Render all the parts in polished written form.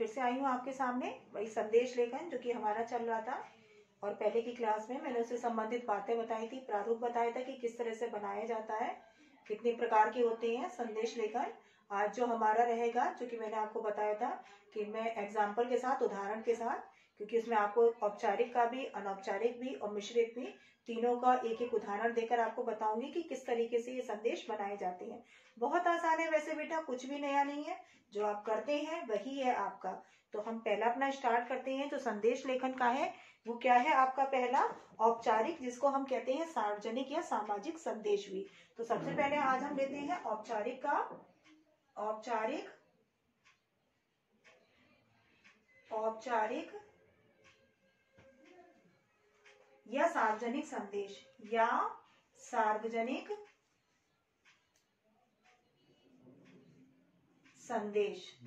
फिर से आई हूँ आपके सामने, वही संदेश लेखन जो कि हमारा चल रहा था। और पहले की क्लास में मैंने उससे संबंधित बातें बताई थी, प्रारूप बताया था कि किस तरह से बनाया जाता है, कितने प्रकार के होते हैं संदेश लेखन। आज जो हमारा रहेगा, जो कि मैंने आपको बताया था कि मैं एग्जाम्पल के साथ, उदाहरण के साथ, क्योंकि उसमें आपको औपचारिक का भी, अनौपचारिक भी और मिश्रित भी, तीनों का एक एक उदाहरण देकर आपको बताऊंगी कि किस तरीके से ये संदेश बनाए जाते हैं। बहुत आसान है वैसे बेटा, कुछ भी नया नहीं है, जो आप करते हैं वही है आपका। तो हम पहला अपना स्टार्ट करते हैं। जो संदेश लेखन का है वो क्या है आपका? पहला औपचारिक, जिसको हम कहते हैं सार्वजनिक या सामाजिक संदेश भी। तो सबसे पहले आज हम लेते हैं औपचारिक का। औपचारिक औपचारिक या सार्वजनिक संदेश, या सार्वजनिक संदेश।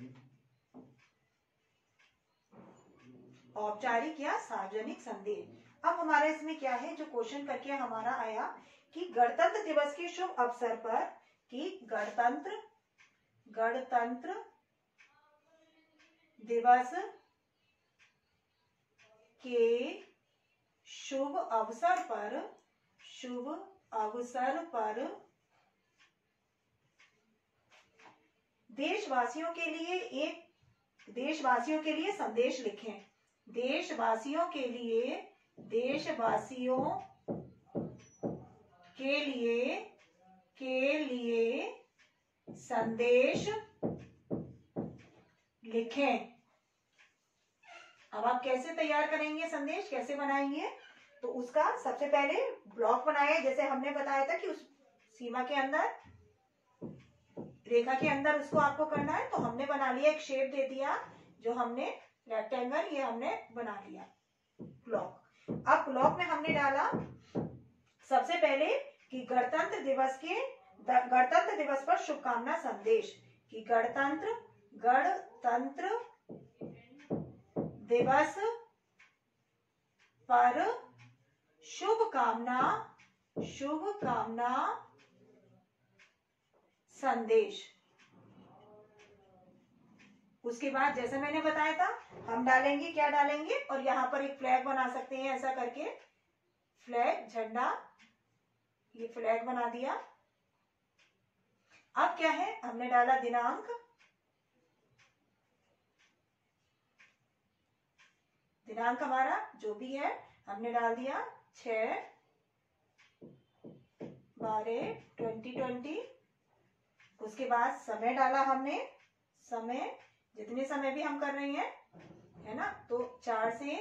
औपचारिक या सार्वजनिक संदेश। अब हमारा इसमें क्या है, जो क्वेश्चन करके हमारा आया कि गणतंत्र दिवस के शुभ अवसर पर, कि गणतंत्र दिवस के शुभ अवसर पर देशवासियों के लिए संदेश लिखें। देशवासियों के लिए संदेश लिखें। अब आप कैसे तैयार करेंगे संदेश, कैसे बनाएंगे? तो उसका सबसे पहले ब्लॉक बनाए, जैसे हमने बताया था कि उस सीमा के अंदर, रेखा के अंदर उसको आपको करना है। तो हमने बना लिया, एक शेप दे दिया जो हमने रेक्टेंगल, ये हमने बना लिया ब्लॉक। अब ब्लॉक में हमने डाला सबसे पहले कि गणतंत्र दिवस पर शुभकामना संदेश, कि गणतंत्र दिवस पर शुभकामना संदेश। उसके बाद जैसे मैंने बताया था, हम डालेंगे, क्या डालेंगे, और यहाँ पर एक फ्लैग बना सकते हैं ऐसा करके, फ्लैग, झंडा, ये फ्लैग बना दिया। अब क्या है, हमने डाला दिनांक हमारा जो भी है हमने डाल दिया 6/12/2020। उसके बाद समय डाला हमने, समय जितने समय भी हम कर रहे हैं, है ना, तो 4 से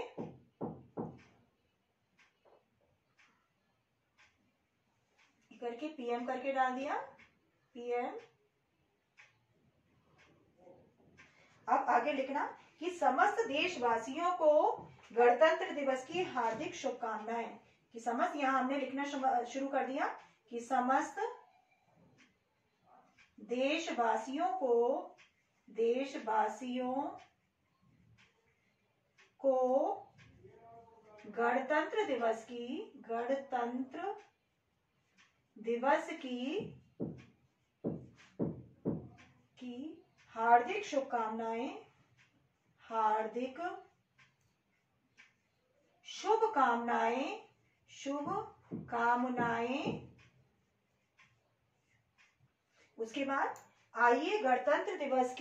करके PM करके डाल दिया, PM। अब आगे लिखना कि समस्त देशवासियों को गणतंत्र दिवस की हार्दिक शुभकामनाएं। कि समस्त, यहां हमने लिखना शुरू कर दिया कि समस्त देशवासियों को गणतंत्र दिवस की हार्दिक शुभकामनाएं, उसके बाद आइए गणतंत्र दिवस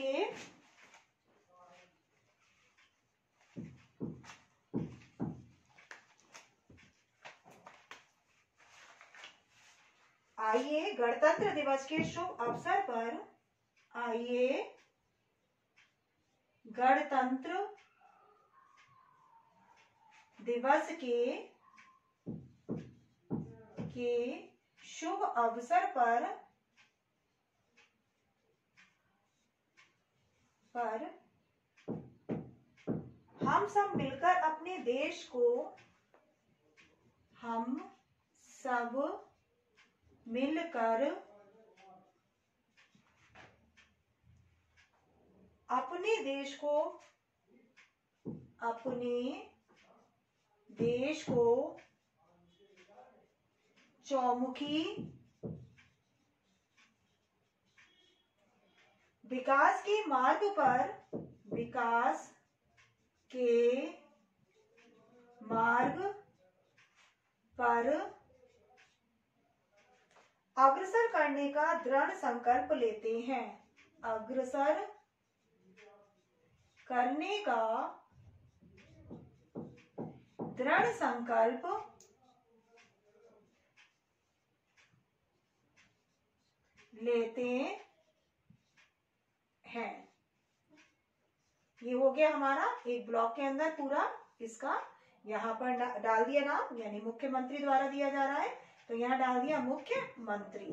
के शुभ अवसर पर, गणतंत्र दिवस के शुभ अवसर पर हम सब मिलकर अपने देश को, अपने देश को चौमुखी विकास के मार्ग पर, विकास के मार्ग पर अग्रसर करने का दृढ़ संकल्प लेते हैं। अग्रसर करने का दृढ़ संकल्प लेते हैं। ये हो गया हमारा एक ब्लॉक के अंदर पूरा इसका, यहाँ पर डाल दिया नाम, यानी मुख्यमंत्री द्वारा दिया जा रहा है तो यहाँ डाल दिया मुख्यमंत्री।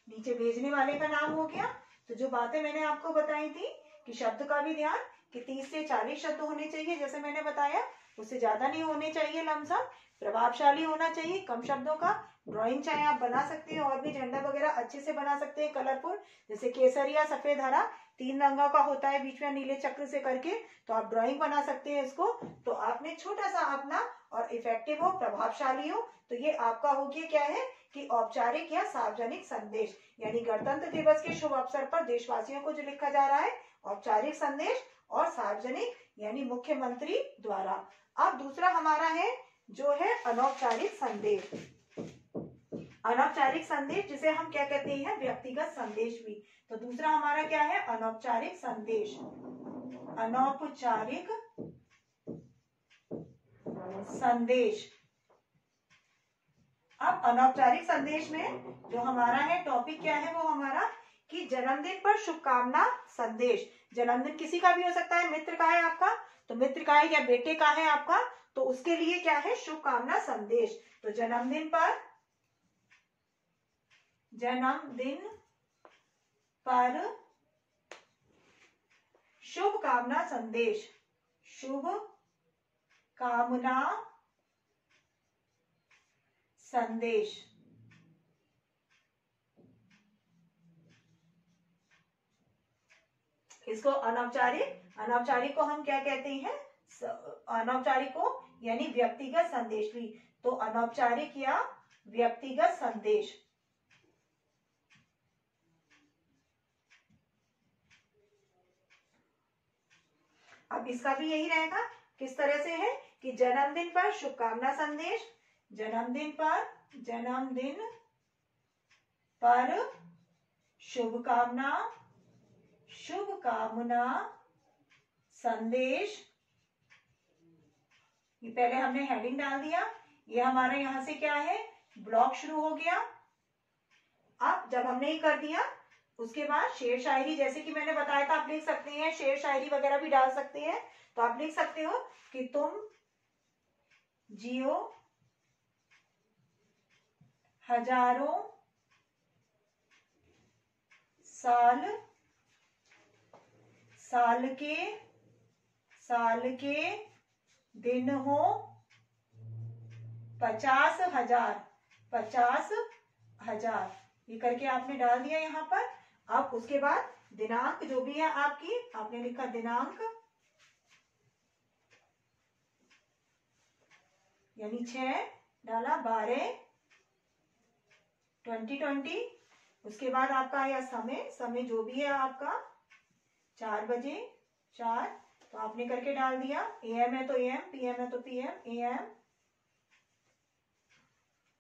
नीचे भेजने वाले का नाम हो गया। तो जो बातें मैंने आपको बताई थी कि शब्द का भी ध्यान कि 30 से 40 शब्द होने चाहिए, जैसे मैंने बताया, उससे ज्यादा नहीं होने चाहिए लमसम, प्रभावशाली होना चाहिए, कम शब्दों का। ड्राइंग चाहे आप बना सकते हैं, और भी झंडा वगैरह अच्छे से बना सकते हैं कलरफुल, जैसे केसरिया, सफेद, हरा, 3 रंगों का होता है, बीच में नीले चक्र से करके, तो आप ड्राइंग बना सकते हैं इसको। तो आपने छोटा सा अपना, और इफेक्टिव हो, प्रभावशाली हो, तो ये आपका हो गया क्या है कि औपचारिक या सार्वजनिक संदेश, यानी गणतंत्र दिवस के शुभ अवसर पर देशवासियों को जो लिखा जा रहा है औपचारिक संदेश, और सार्वजनिक यानी मुख्यमंत्री द्वारा। अब दूसरा हमारा है जो है अनौपचारिक संदेश। अनौपचारिक संदेश जिसे हम क्या कहते हैं, व्यक्तिगत संदेश भी। तो दूसरा हमारा क्या है, अनौपचारिक संदेश। अनौपचारिक संदेश। अब अनौपचारिक संदेश में जो हमारा है टॉपिक क्या है, वो हमारा कि जन्मदिन पर शुभकामना संदेश। जन्मदिन किसी का भी हो सकता है, मित्र का है आपका तो मित्र का है, या बेटे का है आपका तो उसके लिए क्या है, शुभकामना संदेश। तो जन्मदिन पर शुभकामना संदेश, शुभ कामना संदेश। इसको अनौपचारिक को हम क्या कहते हैं, अनौपचारिक को यानी व्यक्तिगत संदेश भी। तो अनौपचारिक या व्यक्तिगत संदेश। अब इसका भी यही रहेगा, किस तरह से है कि जन्मदिन पर शुभकामना संदेश, जन्मदिन पर शुभकामना संदेश। ये पहले हमने हेडिंग डाल दिया, ये हमारा यहां से क्या है, ब्लॉक शुरू हो गया। अब जब हमने ये कर दिया उसके बाद शेर शायरी, जैसे कि मैंने बताया था आप लिख सकते हैं, शेर शायरी वगैरह भी डाल सकते हैं। तो आप लिख सकते हो कि तुम जियो हजारों साल के दिन हो 50,000 ये करके आपने डाल दिया यहाँ पर। अब उसके बाद दिनांक जो भी है आपकी, आपने लिखा दिनांक यानी 6 डाला 12/2020। उसके बाद आपका आया समय जो भी है आपका 4 बजे 4, तो आपने करके डाल दिया। AM है तो AM, PM है तो PM, AM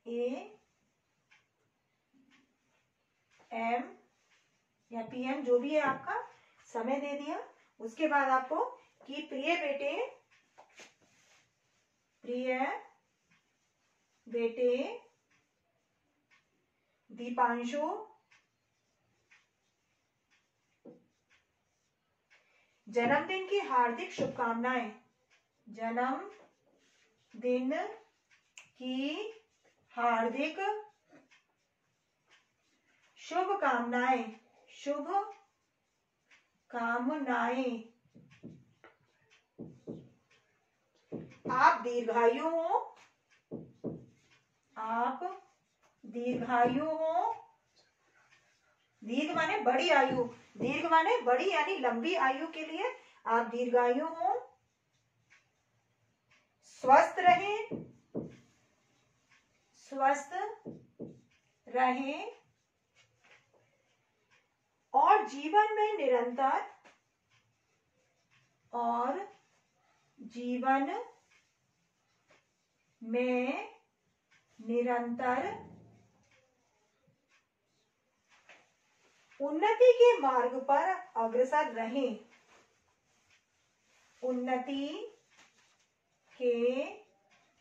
AM या PM जो भी है आपका, समय दे दिया। उसके बाद आपको कि प्रिय बेटे दीपांशु, जन्मदिन की हार्दिक शुभकामनाएं, जन्मदिन की हार्दिक शुभकामनाएं, आप दीर्घायु हो, दीर्घ माने बड़ी आयु, दीर्घ माने बड़ी यानी लंबी आयु के लिए आप दीर्घायु हो, स्वस्थ रहें, और जीवन में निरंतर, और जीवन में निरंतर उन्नति के मार्ग पर अग्रसर रहें, उन्नति के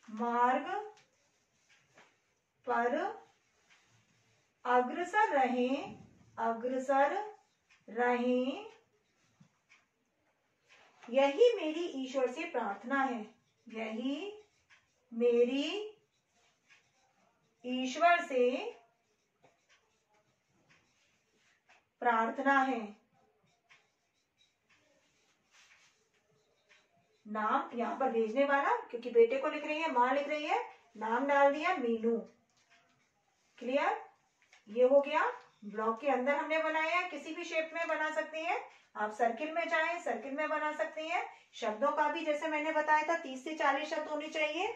मार्ग पर अग्रसर रहें, अग्रसर रहें, यही मेरी ईश्वर से प्रार्थना है, यही मेरी ईश्वर से प्रार्थना है। नाम यहाँ पर भेजने वाला, क्योंकि बेटे को लिख रही है, माँ लिख रही है, नाम डाल दिया मीनू। क्लियर? ये हो गया। ब्लॉक के अंदर हमने बनाया है, किसी भी शेप में बना सकते हैं आप। सर्किल में चाहे सर्किल में बना सकते हैं। शब्दों का भी जैसे मैंने बताया था 30 से 40 शब्द होने चाहिए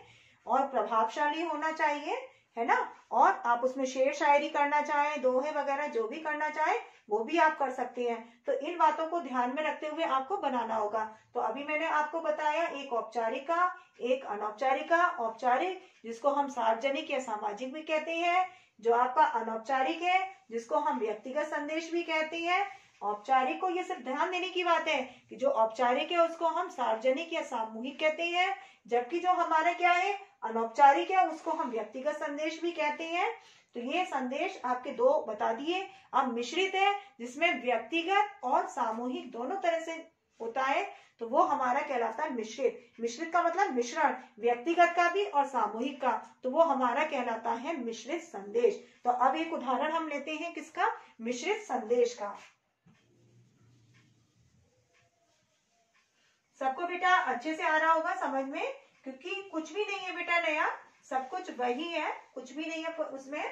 और प्रभावशाली होना चाहिए, है ना। और आप उसमें शेर शायरी करना चाहें, दोहे वगैरह जो भी करना चाहें वो भी आप कर सकते हैं। तो इन बातों को ध्यान में रखते हुए आपको बनाना होगा। तो अभी मैंने आपको बताया एक औपचारिका, एक अनौपचारिका। औपचारिक जिसको हम सार्वजनिक या सामाजिक भी कहते हैं, जो आपका अनौपचारिक है जिसको हम व्यक्तिगत संदेश भी कहते हैं। औपचारिक को ये सिर्फ ध्यान देने की बात है कि जो औपचारिक है उसको हम सार्वजनिक या सामूहिक कहते हैं, जबकि जो हमारा क्या है अनौपचारिक है उसको हम व्यक्तिगत संदेश भी कहते हैं। तो ये संदेश आपके दो बता दिए। अब मिश्रित है जिसमें व्यक्तिगत और सामूहिक दोनों तरह से होता है, तो वो हमारा कहलाता है मिश्रित। मिश्रित का मतलब मिश्रण, व्यक्तिगत का भी और सामूहिक का, तो वो हमारा कहलाता है मिश्रित संदेश। तो अब एक उदाहरण हम लेते हैं किसका, मिश्रित संदेश का। सबको बेटा अच्छे से आ रहा होगा समझ में, क्योंकि कुछ भी नहीं है बेटा नया, सब कुछ वही है, कुछ भी नहीं है उसमें।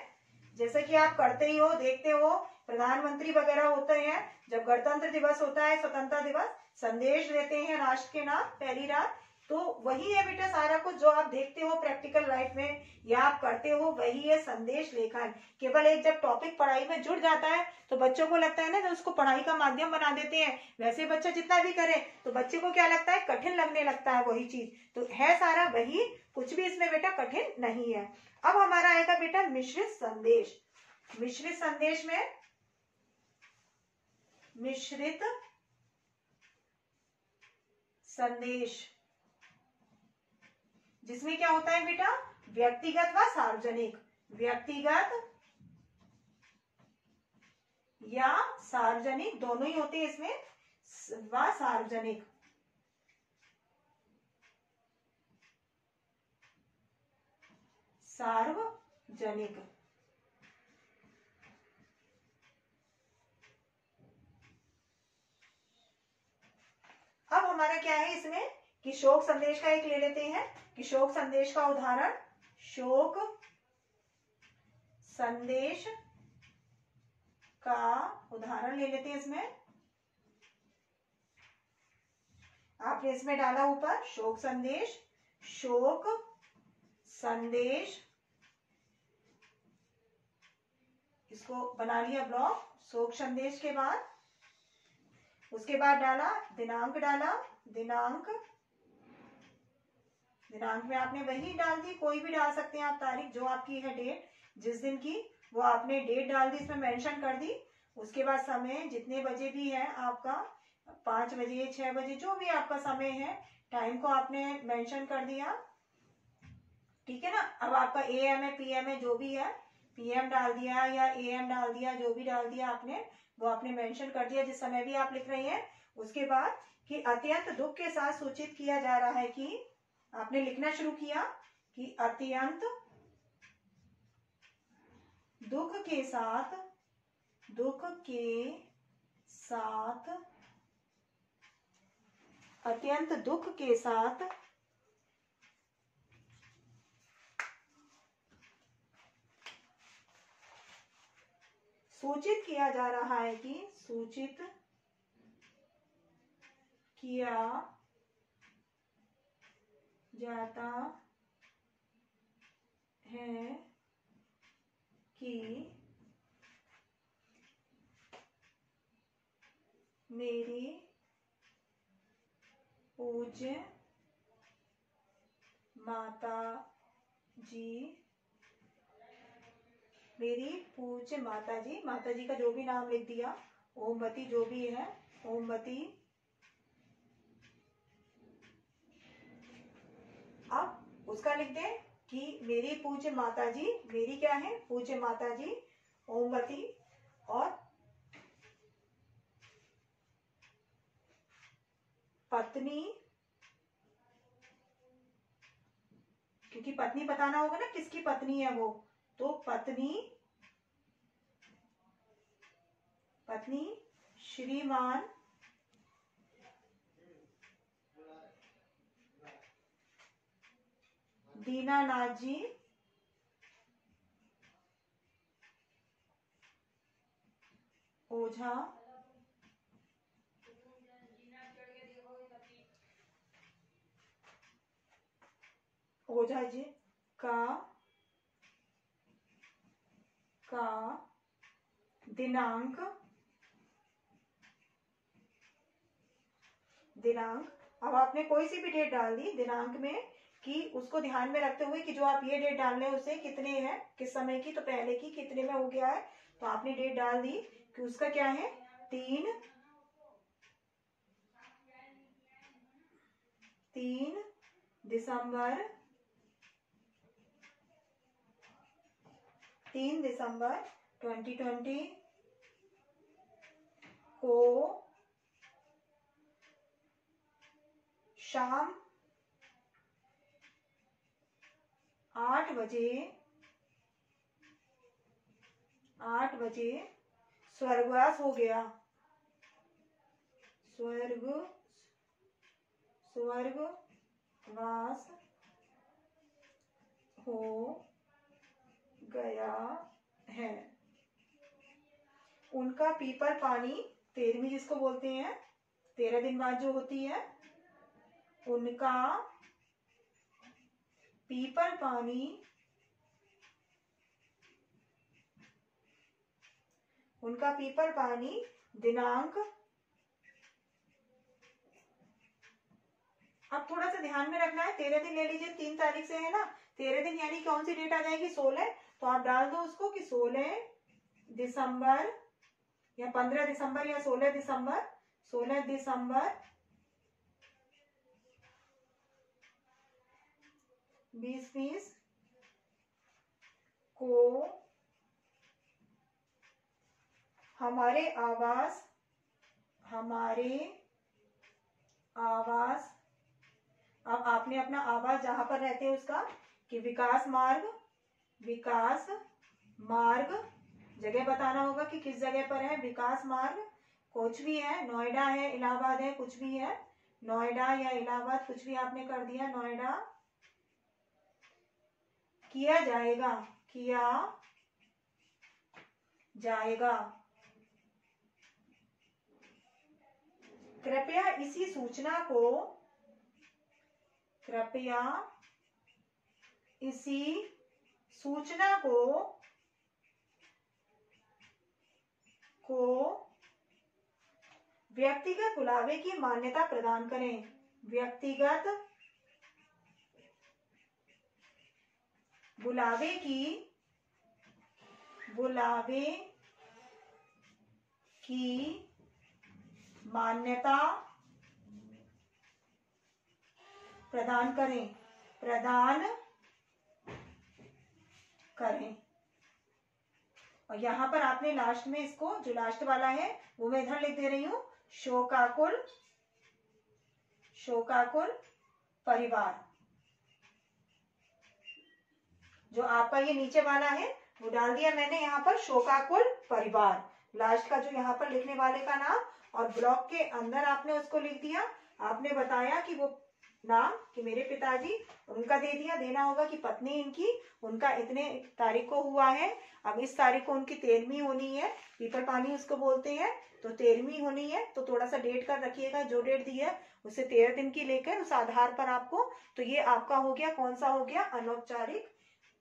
जैसे कि आप करते ही हो, देखते हो, प्रधानमंत्री वगैरह होते हैं, जब गणतंत्र दिवस होता है, स्वतंत्रता दिवस, संदेश देते हैं राष्ट्र के नाम पहली रात, तो वही है बेटा सारा कुछ जो आप देखते हो प्रैक्टिकल लाइफ में या आप करते हो, वही है संदेश लेखन। केवल एक जब टॉपिक पढ़ाई में जुड़ जाता है तो बच्चों को लगता है ना, जब उसको पढ़ाई का माध्यम बना देते हैं, वैसे बच्चा जितना भी करे तो बच्चे को क्या लगता है, कठिन लगने लगता है वही चीज। तो है सारा वही, कुछ भी इसमें बेटा कठिन नहीं है। अब हमारा आएगा बेटा मिश्रित संदेश। मिश्रित संदेश में मिश्रित संदेश जिसमें क्या होता है बेटा, व्यक्तिगत व सार्वजनिक, व्यक्तिगत या सार्वजनिक दोनों ही होते हैं इसमें, व सार्वजनिक। सार्वजनिक अब हमारा क्या है इसमें कि शोक संदेश का एक ले लेते हैं कि शोक संदेश का उदाहरण, शोक संदेश का उदाहरण ले लेते हैं। इसमें आपने इसमें डाला ऊपर शोक संदेश, शोक संदेश, इसको बना लिया ब्लॉक। शोक संदेश के बाद उसके बाद डाला दिनांक, डाला दिनांक, दिनांक में आपने वही डाल दी, कोई भी डाल सकते हैं आप, तारीख जो आपकी है, डेट जिस दिन की, वो आपने डेट डाल दी, इसमें मेंशन कर दी। उसके बाद समय जितने बजे भी है आपका, 5 बजे 6 बजे जो भी आपका समय है, टाइम को आपने मेंशन कर दिया, ठीक है ना। अब आपका AM है PM है जो भी है, PM डाल दिया या AM डाल दिया, जो भी डाल दिया आपने वो आपने मेंशन कर दिया जिस समय भी आप लिख रहे हैं। उसके बाद कि अत्यंत दुख के साथ सूचित किया जा रहा है कि आपने लिखना शुरू किया कि अत्यंत दुख के साथ, दुख के साथ, अत्यंत दुख के साथ सूचित किया जा रहा है कि, सूचित किया जाता है कि मेरी पूज्य माता जी, मेरी पूज्य माता जी, माता जी का जो भी नाम लिख दिया, ओमवती जो भी है, ओमवती। अब उसका लिख दे कि मेरी पूज्य माता जी, मेरी क्या है, पूज्य माता जी ओमवती, और पत्नी, क्योंकि पत्नी बताना होगा ना किसकी पत्नी है वो, तो पत्नी, पत्नी श्रीमान दीनानाथ जी ओझा, ओझा जी का दिनांक, अब आपने कोई सी भी डेट डाल दी दिनांक में, कि उसको ध्यान में रखते हुए कि जो आप ये डेट डाल रहे हैं उसे कितने हैं, किस समय की, तो पहले की कितने में हो गया है, तो आपने डेट डाल दी कि उसका क्या है, 3 दिसंबर 2020 को शाम 8 बजे स्वर्गवास हो गया, स्वर्गवास हो गया है। उनका पीपर पानी 13वीं जिसको बोलते हैं, 13 दिन बाद जो होती है, उनका पीपर पानी, उनका पीपर पानी दिनांक, अब थोड़ा सा ध्यान में रखना है, 13 दिन ले लीजिए, 3 तारीख से है ना, 13 दिन यानी कौन सी डेट आ जाएगी, 16, तो आप डाल दो उसको कि 16 दिसंबर या 15 दिसंबर या 16 दिसंबर 2020 को हमारे आवास, अब आपने अपना आवास जहां पर रहते हैं उसका, कि विकास मार्ग जगह बताना होगा कि किस जगह पर है, विकास मार्ग, कुछ भी है, नोएडा है, इलाहाबाद है, कुछ भी है, नोएडा या इलाहाबाद कुछ भी आपने कर दिया, नोएडा, किया जाएगा। कृपया इसी सूचना को व्यक्तिगत बुलावे की मान्यता प्रदान करें, व्यक्तिगत बुलावे की मान्यता प्रदान करें, और यहाँ पर आपने लास्ट में इसको, जो लास्ट वाला है वो मैं इधर लिख दे रही हूँ, शोकाकुल परिवार, जो आपका ये नीचे वाला है वो डाल दिया मैंने यहाँ पर, शोकाकुल परिवार, लास्ट का जो यहाँ पर लिखने वाले का नाम, और ब्लॉक के अंदर आपने उसको लिख दिया, आपने बताया कि वो नाम, कि मेरे पिताजी, उनका दे दिया, देना होगा कि पत्नी इनकी, उनका इतने तारीख को हुआ है, अब इस तारीख को उनकी 13वीं होनी है, पीपर पानी उसको बोलते हैं, तो 13वीं होनी है, तो थोड़ा सा डेट कर रखिएगा, जो डेट दी है उससे 13 दिन की लेकर उस आधार पर आपको, तो ये आपका हो गया, कौन सा हो गया, अनौपचारिक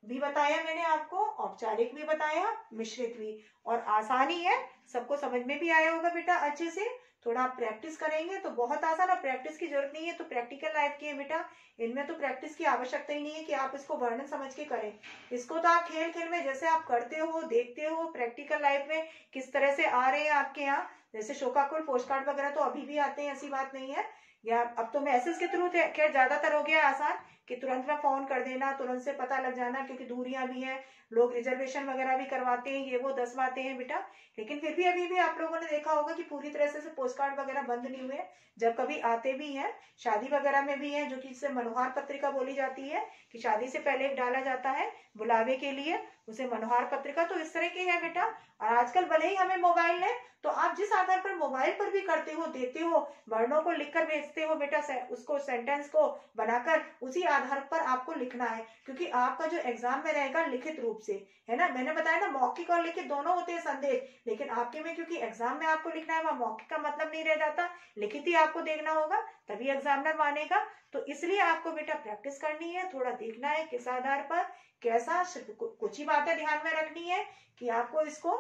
भी बताया मैंने आपको, औपचारिक भी बताया, मिश्रित भी, और आसानी है, सबको समझ में भी आया होगा बेटा अच्छे से। थोड़ा आप प्रैक्टिस करेंगे तो बहुत आसान है। प्रैक्टिस की जरूरत नहीं है, तो प्रैक्टिकल लाइफ की है बेटा, इनमें तो प्रैक्टिस की आवश्यकता ही नहीं है कि आप इसको वर्णन समझ के करें। इसको तो आप खेल खेल में जैसे आप करते हो, देखते हो, प्रैक्टिकल लाइफ में किस तरह से आ रहे हैं आपके यहाँ, जैसे शोकाकुल पोस्ट कार्ड वगैरह तो अभी भी आते हैं, ऐसी बात नहीं है। या अब तो मैसेज के थ्रू खैर ज्यादातर हो गया आसान कि तुरंत में फोन कर देना, तुरंत से पता लग जाना, क्योंकि दूरियां भी हैं, लोग रिजर्वेशन वगैरह भी करवाते हैं, ये वो 10 बातें हैं बेटा। लेकिन फिर भी अभी भी आप लोगों ने देखा होगा कि पूरी तरह से पोस्ट कार्ड वगैरह बंद नहीं हुए, जब कभी आते भी हैं, शादी वगैरह में भी है, जो कि इससे मनोहार पत्रिका बोली जाती है कि शादी से पहले एक डाला जाता है बुलावे के लिए, उसे मनोहार पत्रिका। तो इस तरह की है बेटा। और आजकल भले ही हमें मोबाइल है, तो आप जिस आधार पर मोबाइल पर भी करते हो, देते हो, वर्णों को लिखकर भेजते हो बेटा, उसको सेंटेंस को बनाकर उसी आधार पर आपको लिखना है, क्योंकि आपका जो एग्जाम में रहेगा लिखित रूप से, है ना। मैंने बताया ना, मौखिक और लिखित दोनों होते हैं संदेश, लेकिन आपके में क्योंकि एग्जाम में आपको लिखना है, वहां मौखिक का मतलब नहीं रह जाता, लिखित ही आपको देखना होगा, तभी एग्जामिनर मानेगा। तो इसलिए आपको बेटा प्रैक्टिस करनी है, थोड़ा देखना है किस आधार पर कैसा, कुछ ही बातें ध्यान में रखनी है कि आपको इसको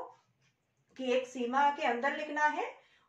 कि एक सीमा के अंदर लिखना है,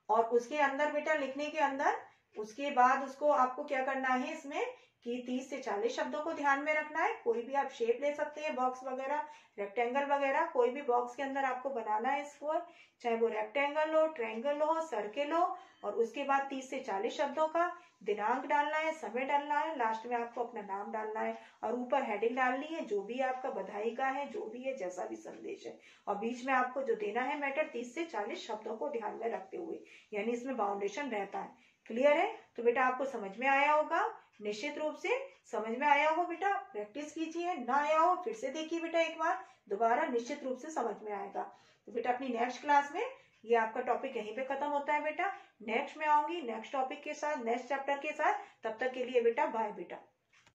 और उसके अंदर बेटा लिखने के अंदर उसके बाद उसको आपको क्या करना है इसमें कि 30 से 40 शब्दों को ध्यान में रखना है। कोई भी आप शेप ले सकते हैं, बॉक्स वगैरह, रेक्टेंगल वगैरह, कोई भी बॉक्स के अंदर आपको बनाना है इसको, चाहे वो रेक्टेंगल हो, ट्रायंगल हो, सर्किल हो, और उसके बाद 30 से 40 शब्दों का दिनांक डालना है, समय डालना है, लास्ट में आपको अपना नाम डालना है, और ऊपर हेडिंग डालनी है, जो भी आपका बधाई का है, जो भी है, जैसा भी संदेश है, और बीच में आपको जो देना है मैटर 30 से 40 शब्दों को ध्यान में रखते हुए, यानी इसमें बाउंडेशन रहता है। क्लियर है? तो बेटा आपको समझ में आया होगा, निश्चित रूप से समझ में आया हो बेटा। प्रैक्टिस कीजिए, ना आया हो फिर से देखिए बेटा एक बार दोबारा, निश्चित रूप से समझ में आएगा। तो बेटा अपनी नेक्स्ट क्लास में ये आपका टॉपिक यहीं पे खत्म होता है बेटा। नेक्स्ट में आऊंगी नेक्स्ट टॉपिक के साथ, नेक्स्ट चैप्टर के साथ। तब तक के लिए बेटा बाय बेटा।